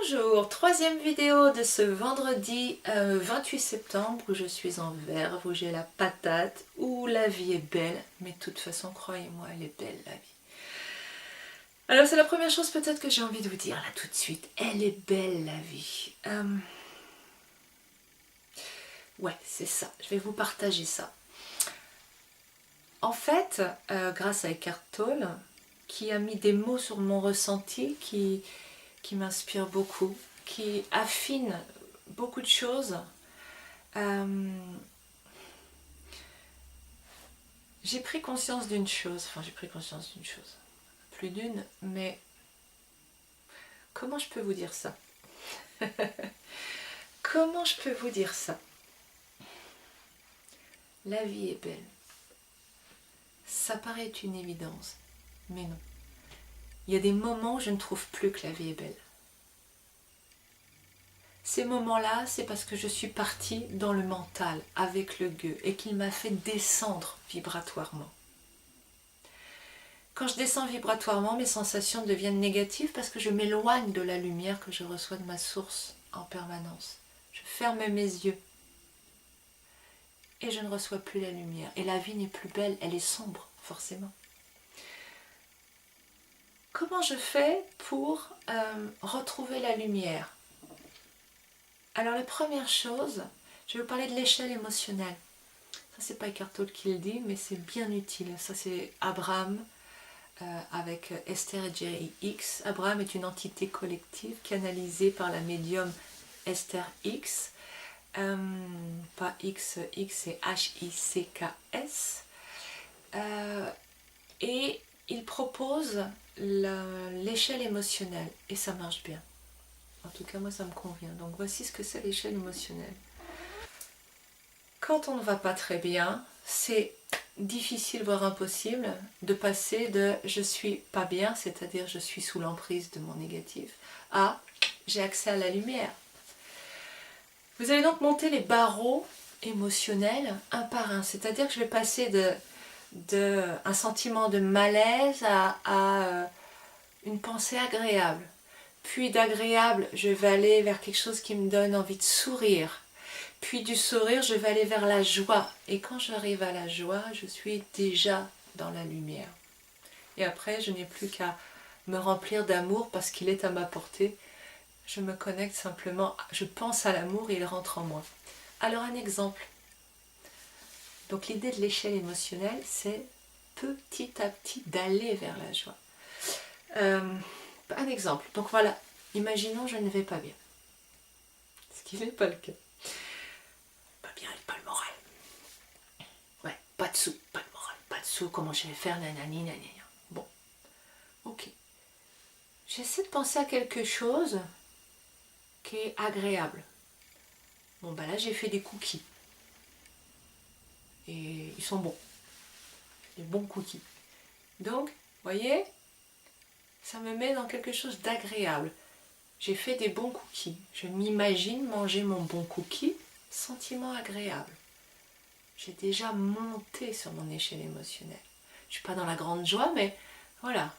Bonjour, troisième vidéo de ce vendredi 28 septembre où je suis en verve, où j'ai la patate, où la vie est belle, mais de toute façon, croyez-moi, elle est belle la vie. Alors c'est la première chose peut-être que j'ai envie de vous dire là tout de suite, elle est belle la vie. Ouais, c'est ça, je vais vous partager ça. En fait, grâce à Eckhart Tolle, qui a mis des mots sur mon ressenti, qui m'inspire beaucoup, qui affine beaucoup de choses. J'ai pris conscience d'une chose, plus d'une, mais comment je peux vous dire ça? Comment je peux vous dire ça? La vie est belle. Ça paraît une évidence, mais non. Il y a des moments où je ne trouve plus que la vie est belle. Ces moments-là, c'est parce que je suis partie dans le mental avec le gueux et qu'il m'a fait descendre vibratoirement. Quand je descends vibratoirement, mes sensations deviennent négatives parce que je m'éloigne de la lumière que je reçois de ma source en permanence. Je ferme mes yeux et je ne reçois plus la lumière. Et la vie n'est plus belle, elle est sombre, forcément. Comment je fais pour retrouver la lumière? Alors la première chose, je vais vous parler de l'échelle émotionnelle. Ça, c'est pas Eckhart Tolle qui le dit, mais c'est bien utile. Ça, c'est Abraham avec Esther et Jerry Hicks. Abraham est une entité collective canalisée par la médium Esther Hicks. Pas X, X c'est H-I-C-K-S. Et il propose l'échelle émotionnelle et ça marche bien. En tout cas, moi, ça me convient. Donc, voici ce que c'est l'échelle émotionnelle. Quand on ne va pas très bien, c'est difficile, voire impossible, de passer de « je suis pas bien », c'est-à-dire « je suis sous l'emprise de mon négatif », à « j'ai accès à la lumière ». Vous allez donc monter les barreaux émotionnels un par un, c'est-à-dire que je vais passer de un sentiment de malaise à une pensée agréable. Puis d'agréable, je vais aller vers quelque chose qui me donne envie de sourire. Puis du sourire, je vais aller vers la joie. Et quand j'arrive à la joie, je suis déjà dans la lumière. Et après, je n'ai plus qu'à me remplir d'amour parce qu'il est à ma portée. Je me connecte simplement, je pense à l'amour et il rentre en moi. Alors un exemple. Donc l'idée de l'échelle émotionnelle, c'est petit à petit d'aller vers la joie. Un exemple. Donc voilà, imaginons je ne vais pas bien. Ce qui n'est pas le cas. Pas bien, pas le moral. Ouais, pas de sous, pas de moral, pas de sous, comment je vais faire, nanani, nanani. Bon, ok. J'essaie de penser à quelque chose qui est agréable. Bon, bah là, j'ai fait des cookies. Et ils sont bons. Des bons cookies. Donc, vous voyez, ça me met dans quelque chose d'agréable. J'ai fait des bons cookies. Je m'imagine manger mon bon cookie, sentiment agréable. J'ai déjà monté sur mon échelle émotionnelle. Je ne suis pas dans la grande joie, mais voilà.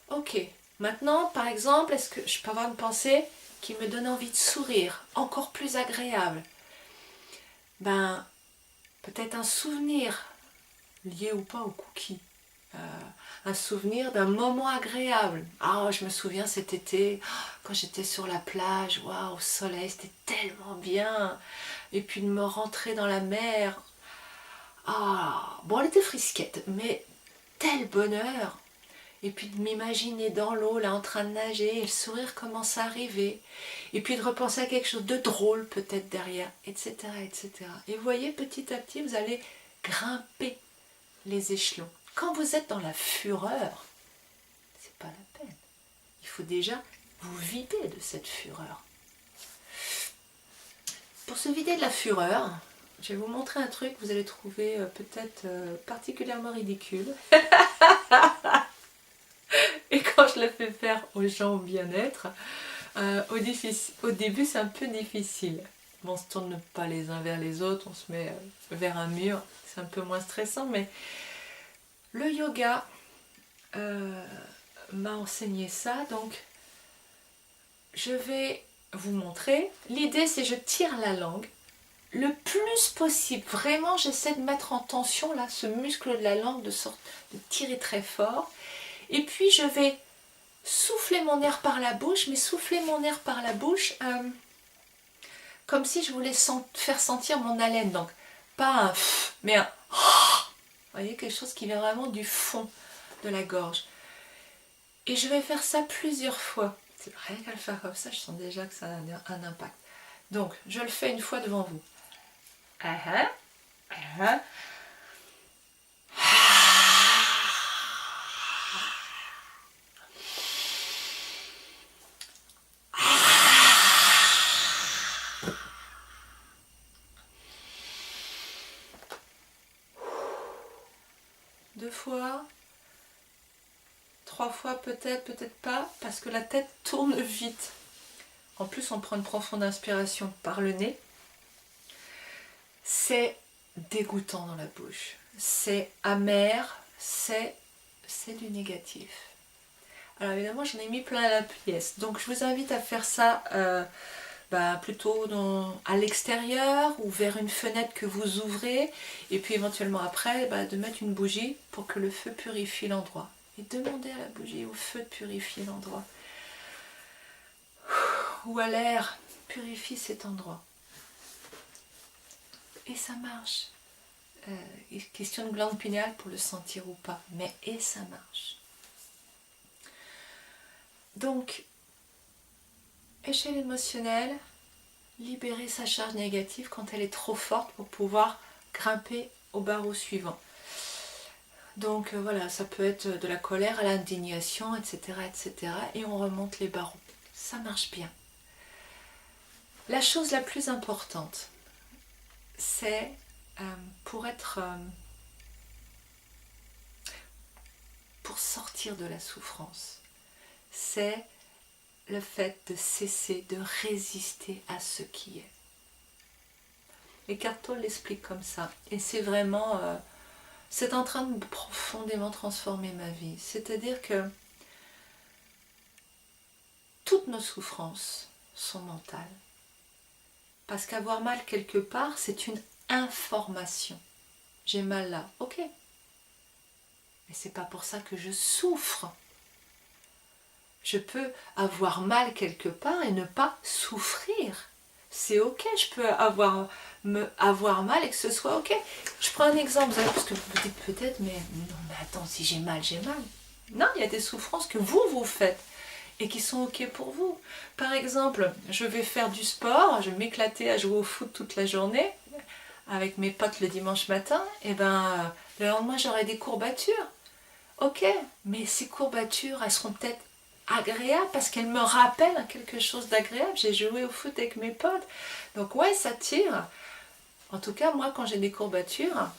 Ok. Maintenant, par exemple, est-ce que je peux avoir une pensée qui me donne envie de sourire, encore plus agréable? Ben, peut-être un souvenir, lié ou pas au cookie. Un souvenir d'un moment agréable. Ah, je me souviens cet été, quand j'étais sur la plage, waouh, au soleil, c'était tellement bien. Et puis de me rentrer dans la mer. Ah, bon, elle était frisquette, mais tel bonheur. Et puis de m'imaginer dans l'eau, là, en train de nager, et le sourire commence à arriver. Et puis de repenser à quelque chose de drôle, peut-être derrière, etc., etc. Et vous voyez, petit à petit, vous allez grimper les échelons. Quand vous êtes dans la fureur, c'est pas la peine. Il faut déjà vous vider de cette fureur. Pour se vider de la fureur, je vais vous montrer un truc que vous allez trouver peut-être particulièrement ridicule. Et quand je le fais faire aux gens au bien-être, au début c'est un peu difficile. On ne se tourne pas les uns vers les autres, on se met vers un mur, c'est un peu moins stressant, mais le yoga m'a enseigné ça, donc je vais vous montrer. L'idée, c'est je tire la langue le plus possible. Vraiment, j'essaie de mettre en tension là, ce muscle de la langue, de tirer très fort. Et puis, je vais souffler mon air par la bouche, mais souffler mon air par la bouche comme si je voulais faire sentir mon haleine. Donc, pas un pff, mais un vous voyez, quelque chose qui vient vraiment du fond de la gorge. Et je vais faire ça plusieurs fois. C'est rien qu'à le faire comme ça, je sens déjà que ça a un impact. Donc, je le fais une fois devant vous. Deux fois, trois fois peut-être, peut-être pas, parce que la tête tourne vite. En plus, on prend une profonde inspiration par le nez. C'est dégoûtant dans la bouche. C'est amer, c'est du négatif. Alors évidemment, j'en ai mis plein la pièce. Donc je vous invite à faire ça plutôt à l'extérieur ou vers une fenêtre que vous ouvrez. Et puis éventuellement après, de mettre une bougie pour que le feu purifie l'endroit. Et demandez à la bougie, au feu de purifier l'endroit. Ou à l'air, purifie cet endroit. Et ça marche. Question de glande pinéale pour le sentir ou pas. Mais et ça marche. Donc, échelle émotionnelle, libérer sa charge négative quand elle est trop forte pour pouvoir grimper au barreau suivant. Donc voilà, ça peut être de la colère à l'indignation, etc., etc. Et on remonte les barreaux. Ça marche bien. La chose la plus importante, c'est pour sortir de la souffrance, c'est le fait de cesser de résister à ce qui est. Eckhart Tolle l'explique comme ça. Et c'est vraiment... c'est en train de profondément transformer ma vie. C'est-à-dire que toutes nos souffrances sont mentales. Parce qu'avoir mal quelque part, c'est une information. J'ai mal là, ok. Mais c'est pas pour ça que je souffre. Je peux avoir mal quelque part et ne pas souffrir. C'est ok, je peux avoir mal et que ce soit ok. Je prends un exemple, parce que vous dites peut-être, mais non, mais attends, si j'ai mal, j'ai mal. Non, il y a des souffrances que vous faites et qui sont ok pour vous. Par exemple, je vais faire du sport, je vais m'éclater à jouer au foot toute la journée avec mes potes le dimanche matin, et le lendemain j'aurai des courbatures. Ok, mais ces courbatures, elles seront peut-être agréables parce qu'elles me rappellent quelque chose d'agréable. J'ai joué au foot avec mes potes. Donc ouais, ça tire. En tout cas, moi, quand j'ai des courbatures,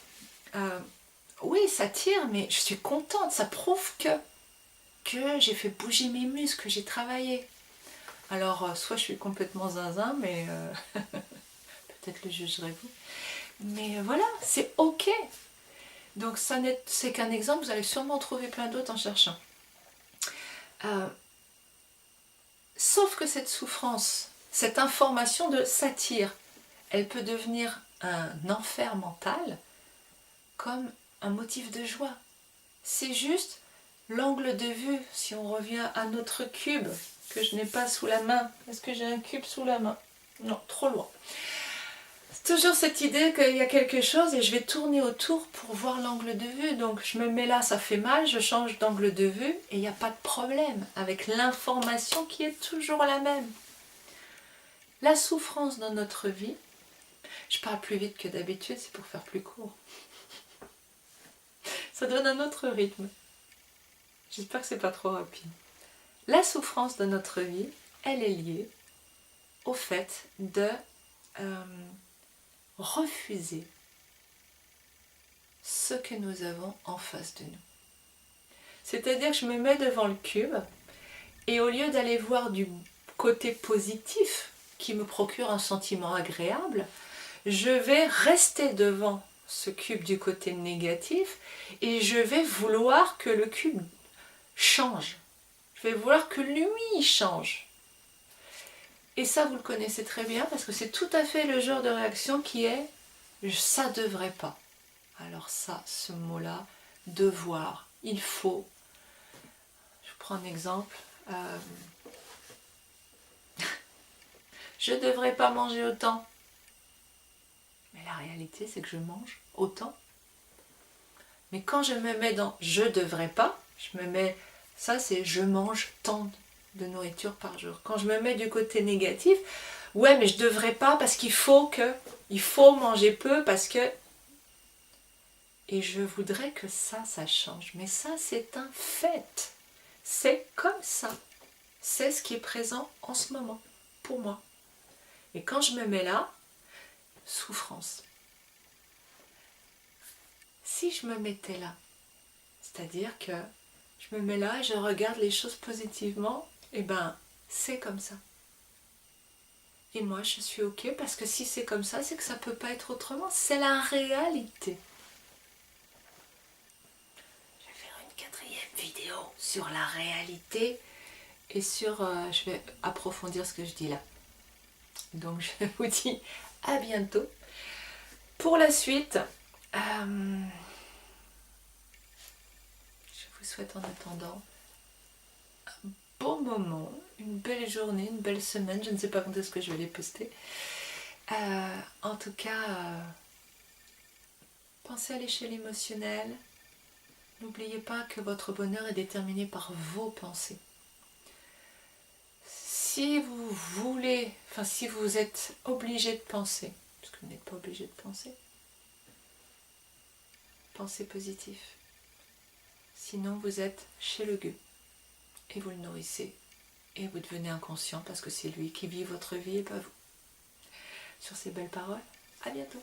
oui, ça tire, mais je suis contente. Ça prouve que j'ai fait bouger mes muscles, que j'ai travaillé. Alors, soit je suis complètement zinzin, mais peut-être le jugerez-vous. Mais voilà, c'est ok. Donc ça c'est qu'un exemple, vous allez sûrement trouver plein d'autres en cherchant. Sauf que cette souffrance, cette information de s'attire, elle peut devenir un enfer mental comme un motif de joie. C'est juste l'angle de vue, si on revient à notre cube que je n'ai pas sous la main. Est-ce que j'ai un cube sous la main? Non, trop loin. C'est toujours cette idée qu'il y a quelque chose et je vais tourner autour pour voir l'angle de vue. Donc je me mets là, ça fait mal, je change d'angle de vue et il n'y a pas de problème avec l'information qui est toujours la même. La souffrance dans notre vie, je parle plus vite que d'habitude, c'est pour faire plus court. Ça donne un autre rythme. J'espère que c'est pas trop rapide. La souffrance de notre vie, elle est liée au fait de refuser ce que nous avons en face de nous. C'est-à-dire que je me mets devant le cube et au lieu d'aller voir du côté positif qui me procure un sentiment agréable, je vais rester devant ce cube du côté négatif et je vais vouloir que le cube change. Je vais vouloir que lui change. Et ça, vous le connaissez très bien parce que c'est tout à fait le genre de réaction qui est « ça devrait pas ». Alors ça, ce mot-là, devoir, il faut. Je prends un exemple. Je ne devrais pas manger autant. Mais la réalité, c'est que je mange autant. Mais quand je me mets dans « je devrais pas », je me mets, ça c'est « je mange tant de nourriture par jour ». Quand je me mets du côté négatif, ouais mais je devrais pas parce qu'il faut manger peu parce que... Et je voudrais que ça change. Mais ça, c'est un fait. C'est comme ça. C'est ce qui est présent en ce moment, pour moi. Et quand je me mets là, souffrance. Si je me mettais là, c'est-à-dire que je me mets là et je regarde les choses positivement, et ben, c'est comme ça. Et moi, je suis ok parce que si c'est comme ça, c'est que ça ne peut pas être autrement. C'est la réalité. Je vais faire une 4e vidéo sur la réalité et sur... je vais approfondir ce que je dis là. Donc, je vous dis à bientôt. Pour la suite, je vous souhaite en attendant un bon moment, une belle journée, une belle semaine. Je ne sais pas quand est-ce que je vais les poster. En tout cas, pensez à l'échelle émotionnelle. N'oubliez pas que votre bonheur est déterminé par vos pensées. Si vous voulez, si vous êtes obligé de penser, parce que vous n'êtes pas obligé de penser, pensez positif. Sinon, vous êtes chez le gueux et vous le nourrissez et vous devenez inconscient parce que c'est lui qui vit votre vie et pas vous. Sur ces belles paroles, à bientôt.